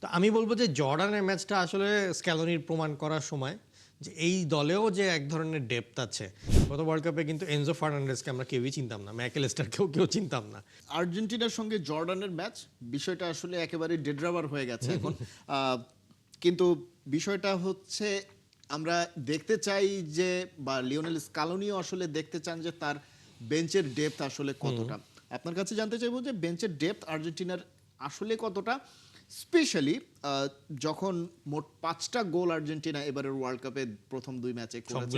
তো আমি বলবো যে জর্ডানের ম্যাচটা আসলে স্ক্যালোনির প্রমাণ করার সময় যে এই দলেও যে এক ধরনের ডেপথ আছে। গত ওয়ার্ল্ড কাপে কিন্তু এনজো ফার্নান্ডেজকে আমরা কেউই চিনতাম না, ম্যাকেলেস্টারকেও কেউ চিনতাম না। আর্জেন্টিনার সঙ্গে জর্ডানের ম্যাচ বিষয়টা আসলে একেবারে ডেড রাবার হয়ে গেছে এখন। কিন্তু বিষয়টা হচ্ছে আমরা দেখতে চাই যে বা লিওনেল স্কালোনিও আসলে দেখতে চান যে তার বেঞ্চের ডেপথ আসলে কতটা। আপনার কাছে জানতে চাইবো যে বেঞ্চের ডেপথ আর্জেন্টিনার আসলে কতটা, স্পেশালি যখন মোট 5টা গোল আর্জেন্টিনা এবারের ওয়ার্ল্ড কাপে প্রথম 2 ম্যাচে করেছে,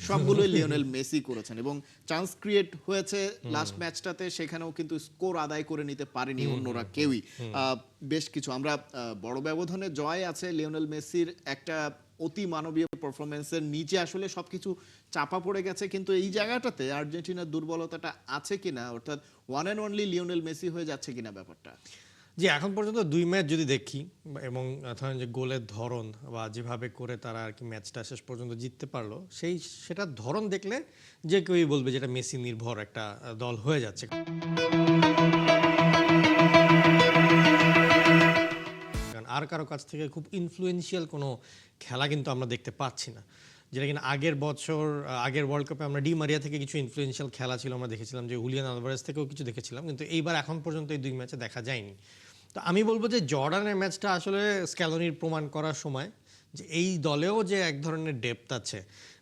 সবগুলোই লিওনেল মেসি করেছেন এবং চান্স ক্রিয়েট হয়েছে লাস্ট ম্যাচটাতে, সেখানেও কিন্তু স্কোর আদায় করে নিতে পারেনি অন্যরা কেউই। বেশ কিছু আমরা বড় ব্যবধানে জয় আছে লিওনেল মেসির একটা অতি মানবীয় পারফরমেন্সের নিচে আসলে সবকিছু চাপা পড়ে গেছে, কিন্তু এই জায়গাটাতে আর্জেন্টিনার দুর্বলতাটা আছে কিনা, অর্থাৎ one and only Lionel Messi হয়ে যাচ্ছে কিনা ব্যাপারটা। যে এখন পর্যন্ত 2 ম্যাচ যদি দেখি এবং ধরেন যে গোলের ধরন বা যেভাবে করে তারা আর কি ম্যাচটা শেষ পর্যন্ত জিততে পারলো, সেটার ধরন দেখলে যে কেউই বলবে যেটা মেসি নির্ভর একটা দল হয়ে যাচ্ছে। কারণ আর কারো কাছ থেকে খুব ইনফ্লুয়েন্সিয়াল কোনো খেলা কিন্তু আমরা দেখতে পাচ্ছি না, যেটা কিনা আগের বছর আগের ওয়ার্ল্ড কাপে আমরা ডি মারিয়া থেকে কিছু ইনফ্লুয়েন্সিয়াল খেলা ছিল, আমরা দেখেছিলাম যে হুলিয়ান আলভারেজ থেকেও কিছু দেখেছিলাম, কিন্তু এইবার এখন পর্যন্ত এই 2 ম্যাচে দেখা যায়নি। তো আমি বলবো যে জর্ডানের ম্যাচটা আসলে স্ক্যালোনির প্রমাণ করার সময় যে এই দলেও যে এক ধরনের ডেপথ আছে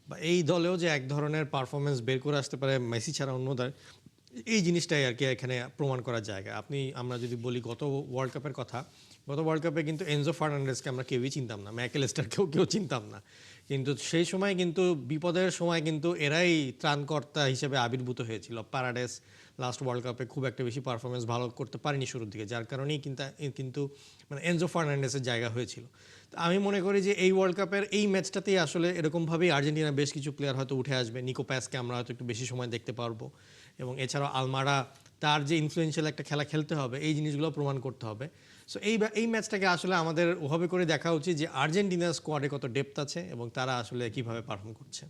বা এই দলেও যে এক ধরনের পারফরমেন্স বের করে আসতে পারে মেসি ছাড়া অন্য দল, এই জিনিসটাই আর কি এখানে প্রমাণ করার জায়গা। আমরা যদি বলি গত ওয়ার্ল্ড কাপের কথা, গত ওয়ার্ল্ড কাপে কিন্তু এনজো ফার্নান্ডেজকে আমরা কেউই চিনতাম না, ম্যাকেলেস্টারকেও কেউ চিনতাম না, কিন্তু সেই সময় কিন্তু বিপদের সময় কিন্তু এরাই ত্রাণকর্তা হিসেবে আবির্ভূত হয়েছিল। প্যারাডেস লাস্ট ওয়ার্ল্ড কাপে খুব একটা বেশি পারফরমেন্স ভালো করতে পারেনি শুরুর দিকে, যার কারণেই কিন্তু মানে এনজো ফার্নান্ডেসের জায়গা হয়েছিল। তো আমি মনে করি যে এই ওয়ার্ল্ড কাপের এই ম্যাচটাতেই আসলে এরকমভাবেই আর্জেন্টিনার বেশ কিছু প্লেয়ার হয়তো উঠে আসবে। নিকো প্যাসকে আমরা হয়তো একটু বেশি সময় দেখতে পারবো, এবং এছাড়াও আলমারা তার যে ইনফ্লুয়েন্সিয়াল একটা খেলা খেলতে হবে, এই জিনিসগুলো প্রমাণ করতে হবে। সো এই ম্যাচটাকে আসলে আমাদের ওভাবে করে দেখা উচিত যে আর্জেন্টিনার স্কোয়াডে কত ডেপথ আছে এবং তারা আসলে কিভাবে পারফর্ম করছে।